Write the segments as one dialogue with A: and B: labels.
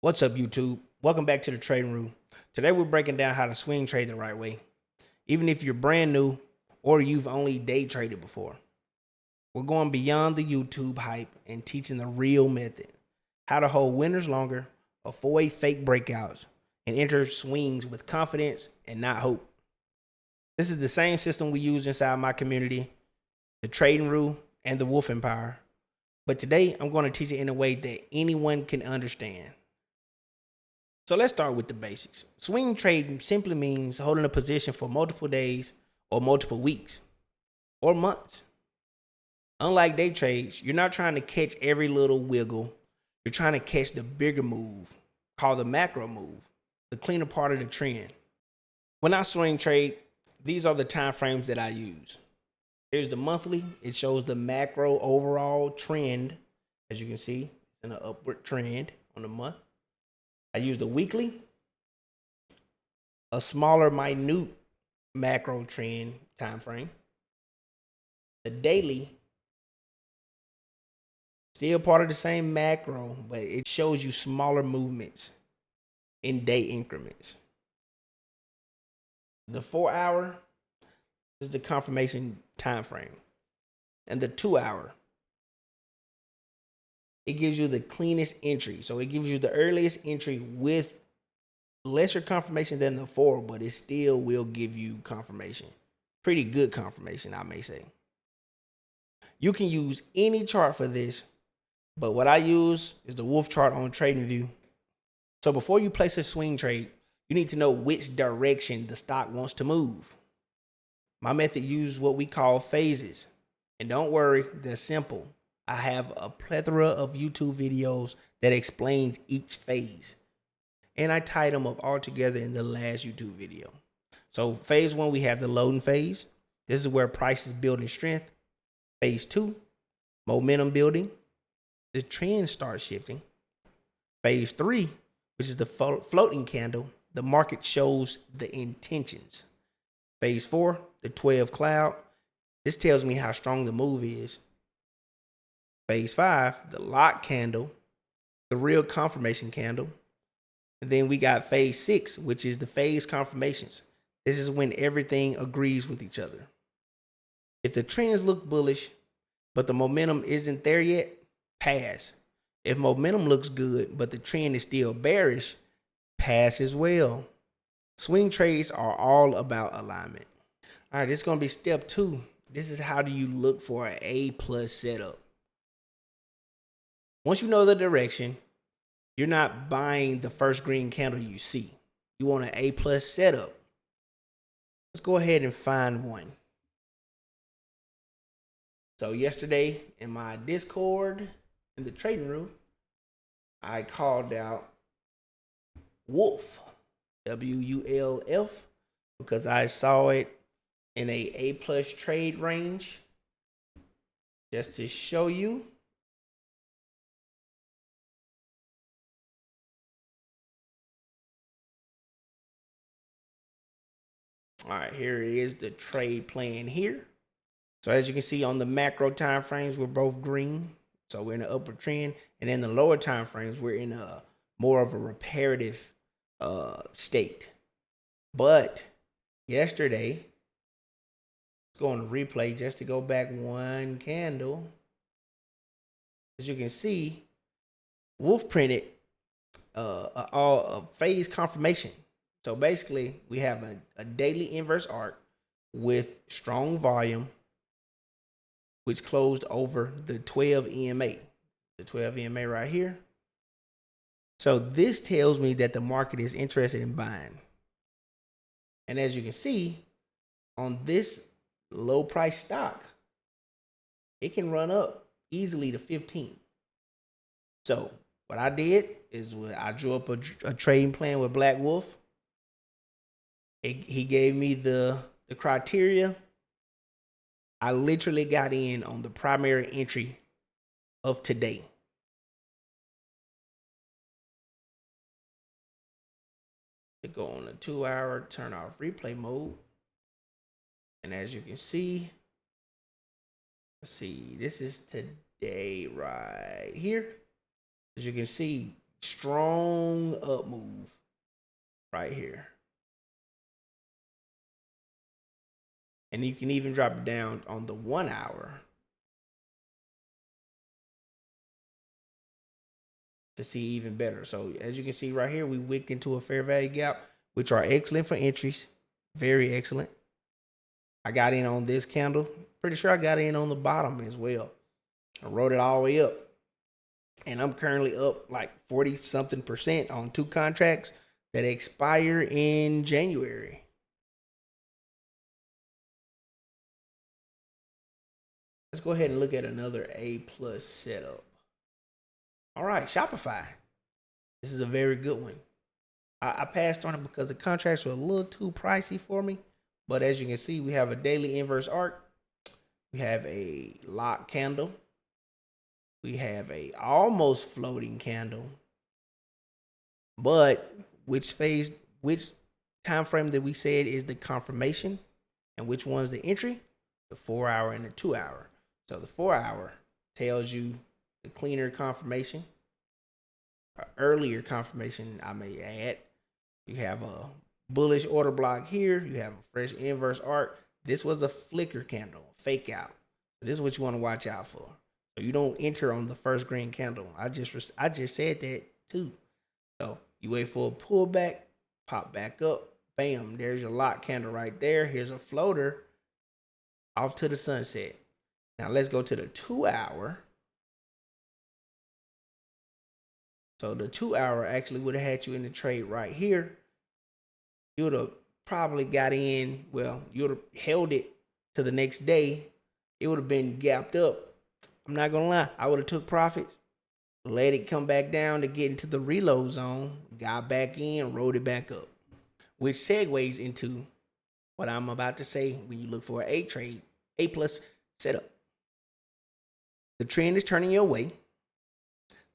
A: What's up, YouTube? Welcome back to the Trading Roux. Today we're breaking down how to swing trade the right way, even if you're brand new or you've only day traded before. We're going beyond the YouTube hype and teaching the real method, how to hold winners longer, avoid fake breakouts, and enter swings with confidence and not hope. This is the same system we use inside my community, the Trading Roux and the Wolf Empire. But today I'm going to teach it in a way that anyone can understand. So let's start with the basics. Swing trading simply means holding a position for multiple days or multiple weeks or months. Unlike day trades, you're not trying to catch every little wiggle. You're trying to catch the bigger move, called the macro move, the cleaner part of the trend. When I swing trade, these are the time frames that I use. Here's the monthly. It shows the macro overall trend. As you can see, it's in an upward trend on the month. I use the weekly, a smaller, minute macro trend time frame. The daily, still part of the same macro, but it shows you smaller movements in day increments. The 4-hour is the confirmation time frame, and the 2-hour, it gives you the cleanest entry. So it gives you the earliest entry with lesser confirmation than the 4, but it still will give you confirmation. Pretty good confirmation, I may say. You can use any chart for this, but what I use is the Wolf chart on TradingView. So before you place a swing trade, you need to know which direction the stock wants to move. My method uses what we call phases. And don't worry, they're simple. I have a plethora of YouTube videos that explains each phase. And I tied them up all together in the last YouTube video. So phase 1, we have the loading phase. This is where price is building strength. Phase 2, momentum building. The trend starts shifting. Phase 3, which is the floating candle, the market shows the intentions. Phase 4, the 12 cloud. This tells me how strong the move is. Phase 5, the lock candle, the real confirmation candle. And then we got phase 6, which is the phase confirmations. This is when everything agrees with each other. If the trends look bullish, but the momentum isn't there yet, pass. If momentum looks good, but the trend is still bearish, pass as well. Swing trades are all about alignment. All right, this is going to be step 2. This is how do you look for an A+ setup. Once you know the direction, you're not buying the first green candle you see. You want an A+ setup. Let's go ahead and find one. So yesterday in my Discord, in the Trading Roux, I called out Wolf, WULF, because I saw it in a A+ trade range. Just to show you. All right, here is the trade plan here. So as you can see on the macro time frames, we're both green. So we're in an upward trend. And in the lower time frames, we're in a more of a reparative state. But yesterday, let's go on replay just to go back one candle. As you can see, Wolf printed a phase confirmation. So basically, we have a daily inverse arc with strong volume, which closed over the 12 EMA. The 12 EMA right here. So this tells me that the market is interested in buying. And as you can see, on this low price stock, it can run up easily to 15. So what I did is I drew up a trading plan with Black Wolf. He gave me the criteria. I literally got in on the primary entry of today. To go on a 2-hour, turn off replay mode. And as you can see, let's see, this is today right here. As you can see, strong up move right here. And you can even drop it down on the 1 hour to see even better. So as you can see right here, we wicked into a fair value gap, which are excellent for entries. Very excellent. I got in on this candle. Pretty sure I got in on the bottom as well. I wrote it all the way up. And I'm currently up like 40 something percent on 2 contracts that expire in January. Let's go ahead and look at another A plus setup. All right, Shopify. This is a very good one. I passed on it because the contracts were a little too pricey for me. But as you can see, we have a daily inverse arc. We have a lock candle. We have a almost floating candle. But which time frame that we said is the confirmation and which one's the entry? The 4 hour and the 2 hour. So the 4 hour tells you the cleaner confirmation, or earlier confirmation, I may add. You have a bullish order block here. You have a fresh inverse arc. This was a flicker candle, fake out. This is what you want to watch out for. So you don't enter on the first green candle. I just said that too. So you wait for a pullback, pop back up, bam, there's your lock candle right there. Here's a floater off to the sunset. Now let's go to the 2 hour. So the 2 hour actually would have had you in the trade right here. You would have probably got in, well, you would have held it to the next day. It would have been gapped up. I'm not gonna lie, I would have took profits, let it come back down to get into the reload zone, got back in, rode it back up. Which segues into what I'm about to say when you look for an A plus setup. The trend is turning your way.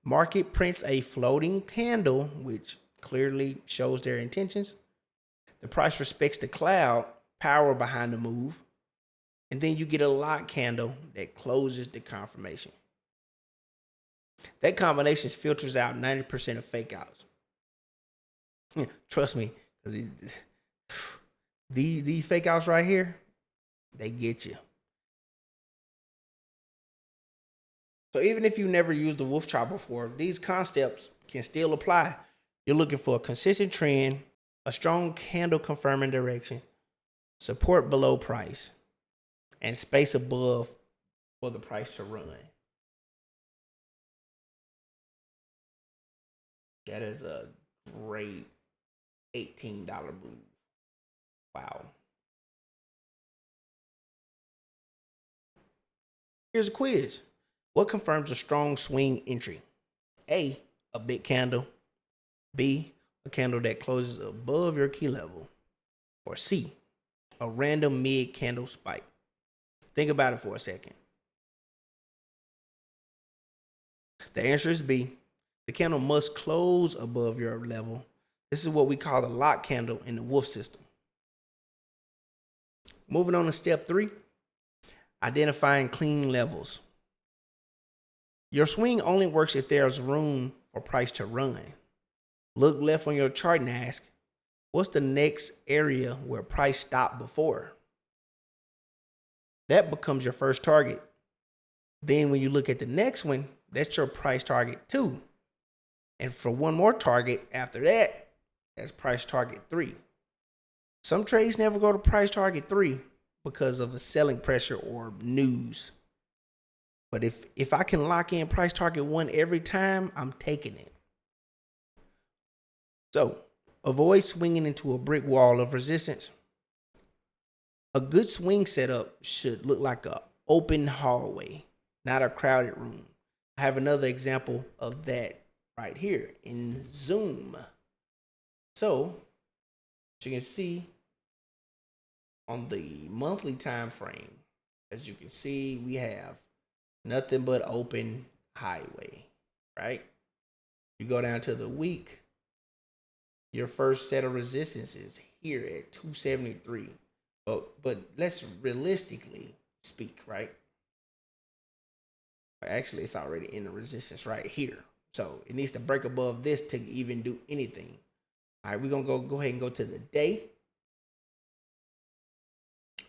A: Market prints a floating candle, which clearly shows their intentions. The price respects the cloud power behind the move. And then you get a lock candle that closes the confirmation. That combination filters out 90% of fake outs. Trust me, these fake outs right here, they get you. So even if you never used the wolf chart before, these concepts can still apply. You're looking for a consistent trend, a strong candle confirming direction, support below price, and space above for the price to run. That is a great $18 move. Wow. Here's a quiz. What confirms a strong swing entry? A big candle. B, a candle that closes above your key level. Or C, a random mid candle spike. Think about it for a second. The answer is B. The candle must close above your level. This is what we call the lock candle in the wolf system. Moving on to step 3, identifying clean levels. Your swing only works if there's room for price to run. Look left on your chart and ask, what's the next area where price stopped before? That becomes your first target. Then when you look at the next one, that's your price target 2. And for one more target after that, that's price target 3. Some trades never go to price target 3 because of a selling pressure or news. But if I can lock in price target 1 every time, I'm taking it. So avoid swinging into a brick wall of resistance. A good swing setup should look like an open hallway, not a crowded room. I have another example of that right here in Zoom. So, as you can see on the monthly time frame, as you can see, we have nothing but open highway, right? You go down to the week, your first set of resistance is here at 273. But let's realistically speak, right? Actually, it's already in the resistance right here. So it needs to break above this to even do anything. All right, we're gonna go ahead and go to the day.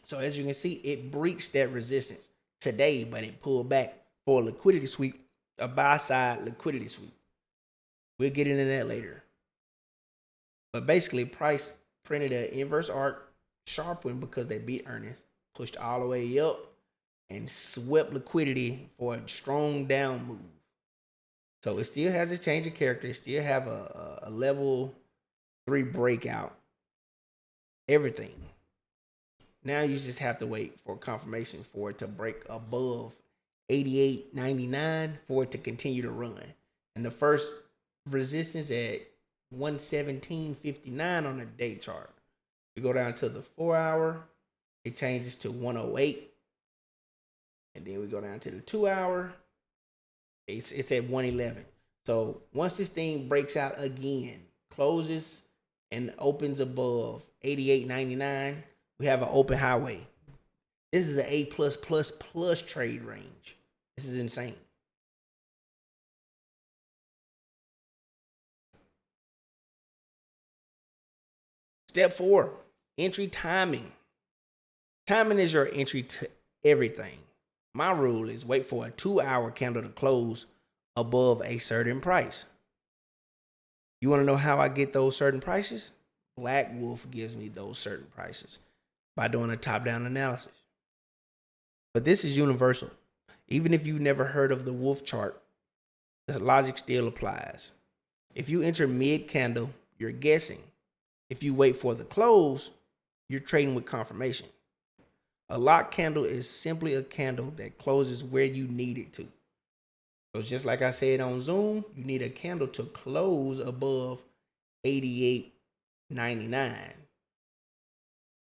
A: So as you can see, it breached that resistance today, but it pulled back for a liquidity sweep, a buy side liquidity sweep. We'll get into that later. But basically, price printed an inverse arc, sharp one because they beat earnings, pushed all the way up, and swept liquidity for a strong down move. So it still has a change of character. It still have a level 3 breakout. Everything. Now you just have to wait for confirmation for it to break above 88.99 for it to continue to run. And the first resistance at 117.59 on the day chart. We go down to the 4 hour, it changes to 108. And then we go down to the 2 hour, it's at 111. So once this thing breaks out again, closes and opens above 88.99, we have an open highway. This is an A plus trade range. This is insane. Step 4, entry timing. Timing is your entry to everything. My rule is wait for a 2 hour candle to close above a certain price. You want to know how I get those certain prices? Black Wolf gives me those certain prices by doing a top-down analysis. But this is universal. Even if you've never heard of the Wolf chart, the logic still applies. If you enter mid-candle, you're guessing. If you wait for the close, you're trading with confirmation. A lock candle is simply a candle that closes where you need it to. So just like I said on Zoom, you need a candle to close above 88.99.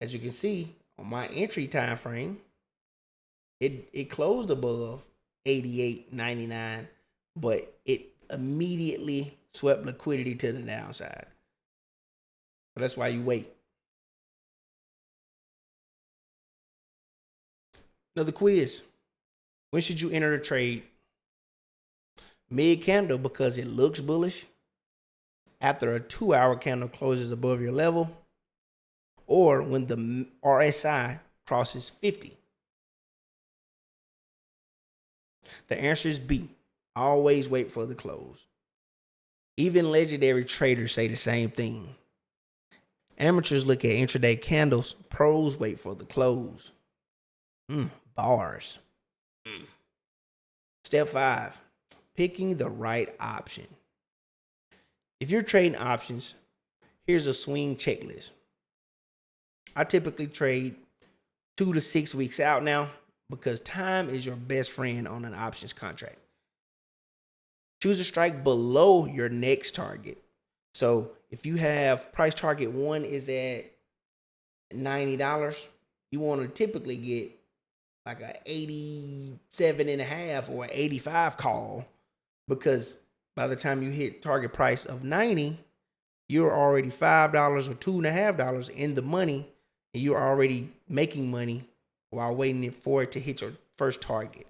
A: As you can see on my entry time frame, it closed above 88.99, but it immediately swept liquidity to the downside. So that's why you wait. Another quiz. When should you enter a trade? Mid candle because it looks bullish. After a 2 hour candle closes above your level. Or when the RSI crosses 50. The answer is B. Always wait for the close. Even legendary traders say the same thing. Amateurs look at intraday candles. Pros wait for the close. Bars. Step 5. Picking the right option. If you're trading options, here's a swing checklist. I typically trade 2 to 6 weeks out now because time is your best friend on an options contract. Choose a strike below your next target. So if you have price target 1 is at $90, you want to typically get like a 87.5 or 85 call, because by the time you hit target price of 90, you're already $5 or $2.50 in the money, and you're already making money while waiting for it to hit your first target.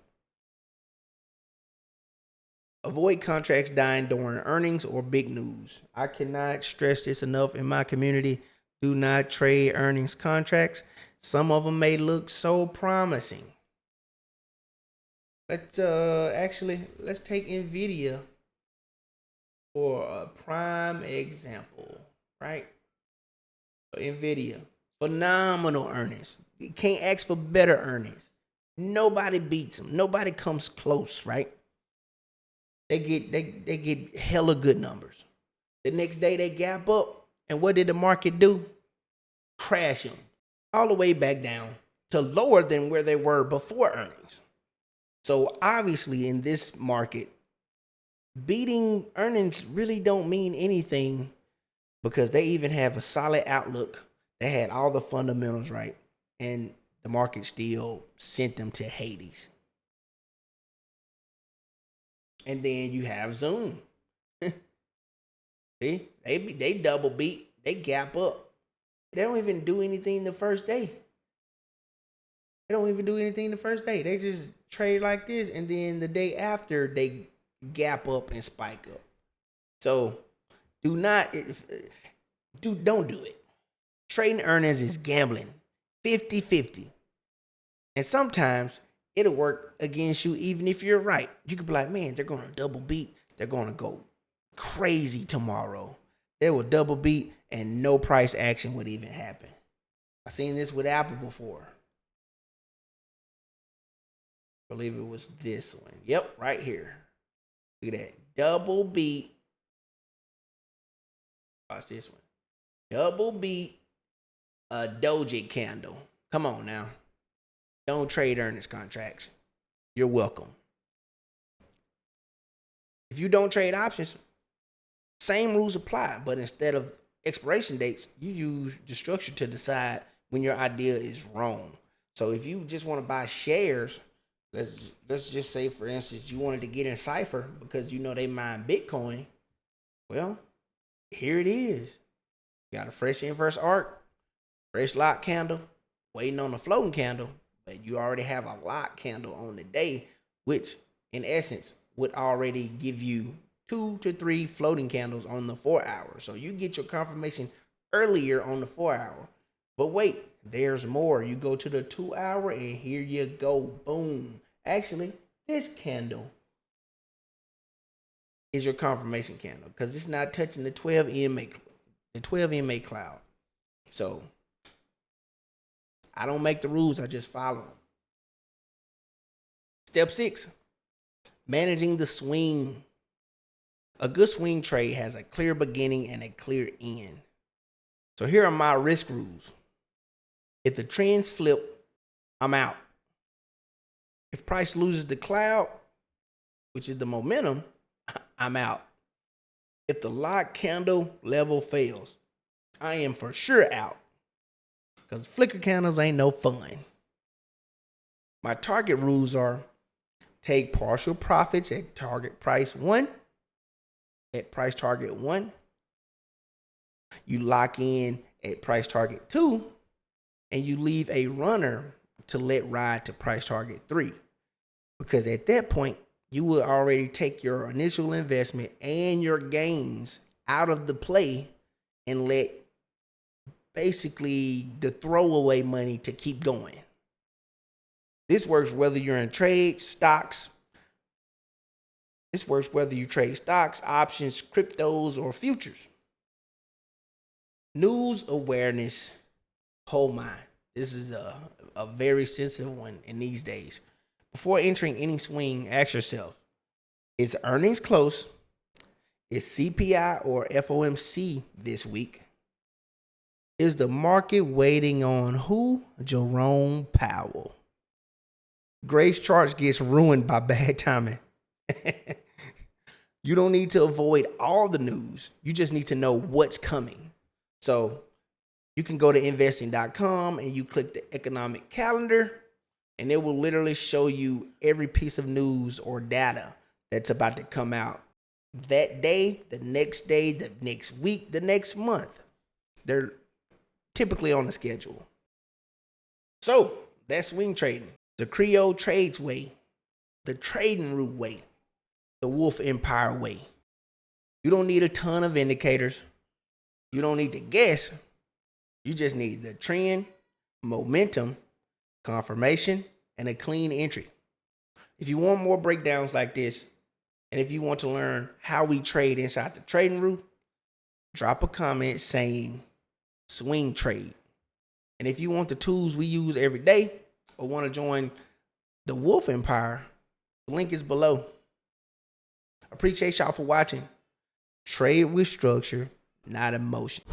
A: Avoid contracts dying during earnings or big news. I cannot stress this enough in my community. Do not trade earnings contracts. Some of them may look so promising. Let's take Nvidia for a prime example, right? So Nvidia, phenomenal earnings. You can't ask for better earnings. Nobody beats them. Nobody comes close, right? They get hella good numbers. The next day they gap up, and what did the market do? Crash them all the way back down to lower than where they were before earnings. So obviously in this market, beating earnings really don't mean anything because they even have a solid outlook. They had all the fundamentals right, and the market still sent them to Hades. And then you have Zoom. See, they double beat, they gap up. They don't even do anything the first day. They don't even do anything the first day. They just trade like this, and then the day after they gap up and spike up. So don't do it. Trading earnings is gambling 50-50. And sometimes it'll work against you even if you're right. You could be like, man, they're going to double beat. They're going to go crazy tomorrow. They will double beat and no price action would even happen. I've seen this with Apple before. I believe it was this one. Yep, right here. Look at that. Double beat. Watch this one. Double beat a doji candle. Come on now. Don't trade earnings contracts. You're welcome. If you don't trade options, same rules apply, but instead of expiration dates, you use the structure to decide when your idea is wrong. So if you just want to buy shares, let's just say, for instance, you wanted to get in Cypher because you know they mine Bitcoin. Well, here it is. You got a fresh inverse arc, fresh lock candle, waiting on a floating candle, but you already have a lock candle on the day, which in essence would already give you 2 to 3 floating candles on the 4 hour. So you get your confirmation earlier on the 4 hour. But wait, there's more. You go to the 2 hour and here you go. Boom. Actually, this candle is your confirmation candle because it's not touching the 12 EMA cloud. So I don't make the rules, I just follow them. Step 6, managing the swing. A good swing trade has a clear beginning and a clear end. So here are my risk rules. If the trends flip, I'm out. If price loses the cloud, which is the momentum, I'm out. If the lock candle level fails, I am for sure out. Because flicker candles ain't no fun. My target rules are take partial profits at target price 1, at price target 1. You lock in at price target 2, and you leave a runner to let ride to price target 3. Because at that point, you will already take your initial investment and your gains out of the play and let basically the throwaway money to keep going. This works whether you're in trades, stocks. This works whether you trade stocks, options, cryptos, or futures. News awareness. Oh my. This is a very sensitive one in these days. Before entering any swing, ask yourself, is earnings close? Is CPI or FOMC this week? Is the market waiting on who? Jerome Powell. Grace charts gets ruined by bad timing. You don't need to avoid all the news. You just need to know what's coming. So you can go to investing.com and you click the economic calendar, and it will literally show you every piece of news or data that's about to come out that day, the next week, the next month. They're typically on the schedule. So that's swing trading. The Creole trades way, the Trading Roux way, the Wolf Empire way. You don't need a ton of indicators. You don't need to guess. You just need the trend, momentum, confirmation, and a clean entry. If you want more breakdowns like this, and if you want to learn how we trade inside the Trading Roux, drop a comment saying swing trade. And if you want the tools we use every day or want to join the Wolf Empire, the link is below. Appreciate y'all for watching. Trade with structure, not emotion.